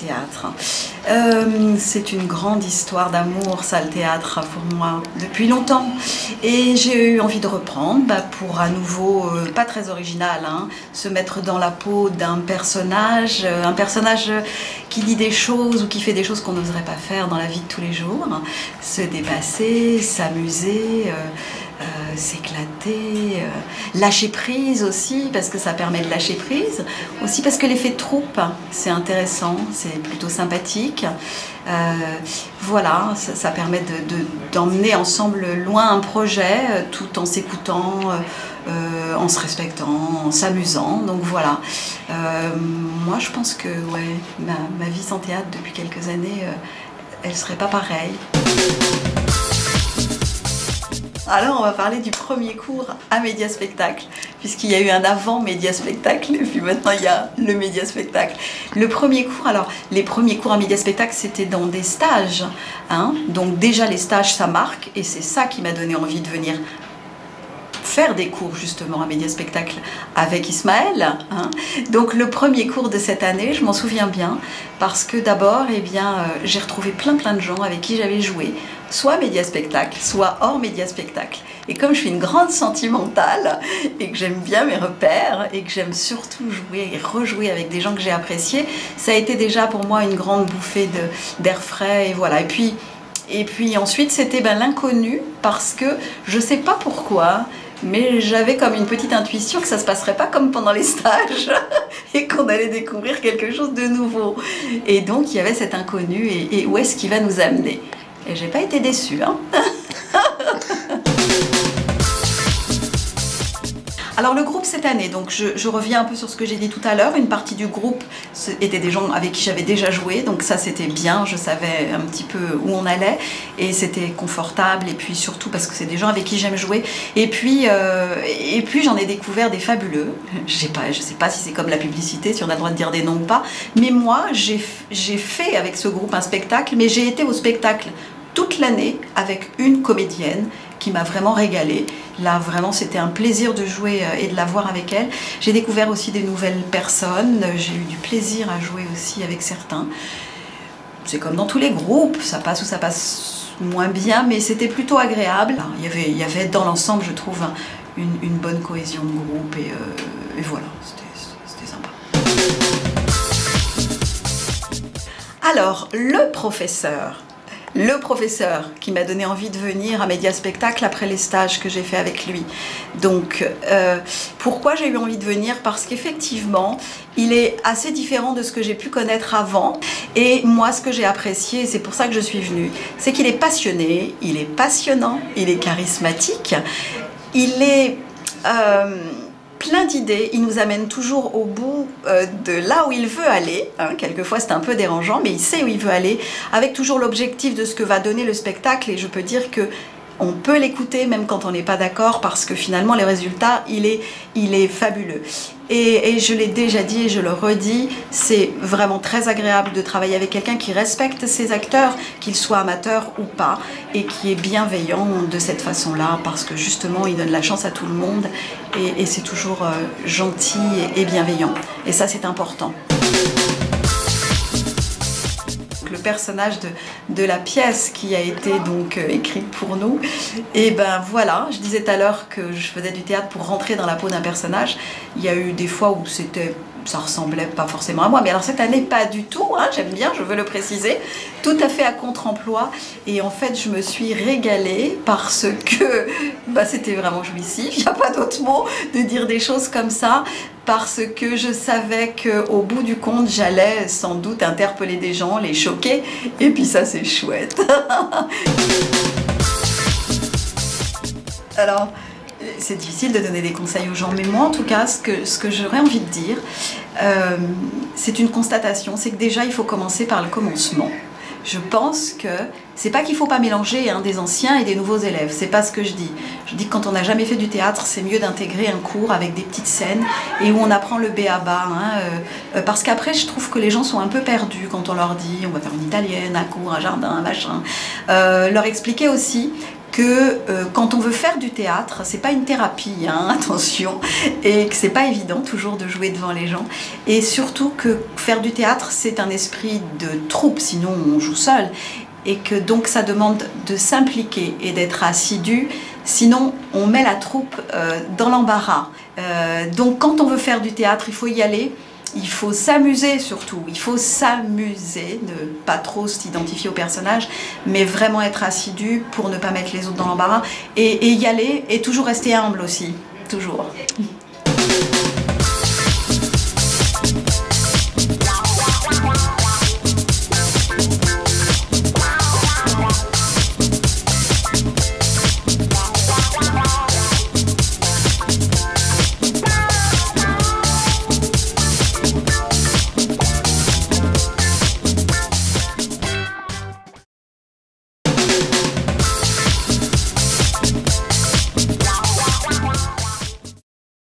théâtre. C'est une grande histoire d'amour, ça, le théâtre, pour moi, depuis longtemps. Et j'ai eu envie de reprendre pour à nouveau, pas très original, hein, se mettre dans la peau d'un personnage, qui dit des choses ou qui fait des choses qu'on n'oserait pas faire dans la vie de tous les jours. Se dépasser, s'amuser, s'éclater, lâcher prise aussi, parce que ça permet de lâcher prise, aussi parce que l'effet de troupe, c'est intéressant, c'est plutôt sympathique. Voilà, ça permet d'emmener ensemble loin un projet, tout en s'écoutant, en se respectant, en s'amusant. Donc voilà, moi je pense que ouais, ma vie sans théâtre depuis quelques années, elle serait pas pareille. Alors on va parler du premier cours à Médiaspectacle, puisqu'il y a eu un avant Médiaspectacle et puis maintenant il y a le Médiaspectacle. Le premier cours, alors les premiers cours à Médiaspectacle c'était dans des stages, hein, donc déjà les stages ça marque et c'est ça qui m'a donné envie de venir faire des cours justement à Médiaspectacle avec Ismaël, hein. Donc le premier cours de cette année, je m'en souviens bien, parce que d'abord, eh bien, j'ai retrouvé plein de gens avec qui j'avais joué, soit à Médiaspectacle, soit hors Médiaspectacle. Et comme je suis une grande sentimentale, et que j'aime bien mes repères, et que j'aime surtout jouer et rejouer avec des gens que j'ai appréciés, ça a été déjà pour moi une grande bouffée d'air frais, et voilà. Et puis ensuite, c'était l'inconnu, parce que je sais pas pourquoi, mais j'avais comme une petite intuition que ça se passerait pas comme pendant les stages et qu'on allait découvrir quelque chose de nouveau. Et donc il y avait cet inconnu et où est-ce qu'il va nous amener? Et j'ai pas été déçue, hein. Alors le groupe cette année, donc je reviens un peu sur ce que j'ai dit tout à l'heure, une partie du groupe étaient des gens avec qui j'avais déjà joué, donc ça c'était bien, je savais un petit peu où on allait et c'était confortable et puis surtout parce que c'est des gens avec qui j'aime jouer et puis j'en ai découvert des fabuleux, je sais pas si c'est comme la publicité, si on a le droit de dire des noms ou pas, mais moi j'ai fait avec ce groupe un spectacle, mais j'ai été au spectacle toute l'année avec une comédienne qui m'a vraiment régalée. Là, vraiment, c'était un plaisir de jouer et de la voir avec elle. J'ai découvert aussi des nouvelles personnes. J'ai eu du plaisir à jouer aussi avec certains. C'est comme dans tous les groupes, ça passe ou ça passe moins bien, mais c'était plutôt agréable. Il y avait dans l'ensemble, je trouve, une bonne cohésion de groupe et voilà, c'était sympa. Alors, le professeur qui m'a donné envie de venir à Médiaspectacle après les stages que j'ai fait avec lui. Donc, pourquoi j'ai eu envie de venir? Parce qu'effectivement, il est assez différent de ce que j'ai pu connaître avant. Et moi, ce que j'ai apprécié, et c'est pour ça que je suis venue, c'est qu'il est passionné, il est passionnant, il est charismatique, il est plein d'idées, il nous amène toujours au bout de là où il veut aller, hein. Quelquefois c'est un peu dérangeant, mais il sait où il veut aller, avec toujours l'objectif de ce que va donner le spectacle, et je peux dire que on peut l'écouter même quand on n'est pas d'accord, parce que finalement le résultat il est fabuleux. Et je l'ai déjà dit et je le redis, c'est vraiment très agréable de travailler avec quelqu'un qui respecte ses acteurs, qu'ils soient amateurs ou pas, et qui est bienveillant de cette façon-là, parce que justement il donne la chance à tout le monde, et c'est toujours gentil et bienveillant. Et ça c'est important. Le personnage de la pièce qui a été donc écrite pour nous, et ben voilà, je disais tout à l'heure que je faisais du théâtre pour rentrer dans la peau d'un personnage. Il y a eu des fois où ça ressemblait pas forcément à moi, mais alors cette année pas du tout, hein, j'aime bien, je veux le préciser, tout à fait à contre-emploi, et en fait je me suis régalée parce que c'était vraiment jouissif, il n'y a pas d'autre mot de dire des choses comme ça, parce que je savais qu'au bout du compte j'allais sans doute interpeller des gens, les choquer, et puis ça c'est chouette. Alors, c'est difficile de donner des conseils aux gens, mais moi en tout cas, ce que j'aurais envie de dire, c'est une constatation, c'est que déjà il faut commencer par le commencement. Je pense que c'est pas qu'il faut pas mélanger des anciens et des nouveaux élèves, c'est pas ce que je dis. Je dis que quand on n'a jamais fait du théâtre, c'est mieux d'intégrer un cours avec des petites scènes et où on apprend le b.a.-ba, parce qu'après je trouve que les gens sont un peu perdus quand on leur dit on va faire une italienne, un cours, un jardin, un machin. Leur expliquer aussi que quand on veut faire du théâtre, c'est pas une thérapie, hein, attention, et que c'est pas évident toujours de jouer devant les gens, et surtout que faire du théâtre c'est un esprit de troupe, sinon on joue seul, et que donc ça demande de s'impliquer et d'être assidu, sinon on met la troupe dans l'embarras. Donc quand on veut faire du théâtre, il faut y aller. Il faut s'amuser surtout, il faut s'amuser, ne pas trop s'identifier au personnage, mais vraiment être assidu pour ne pas mettre les autres dans l'embarras et y aller et toujours rester humble aussi, toujours.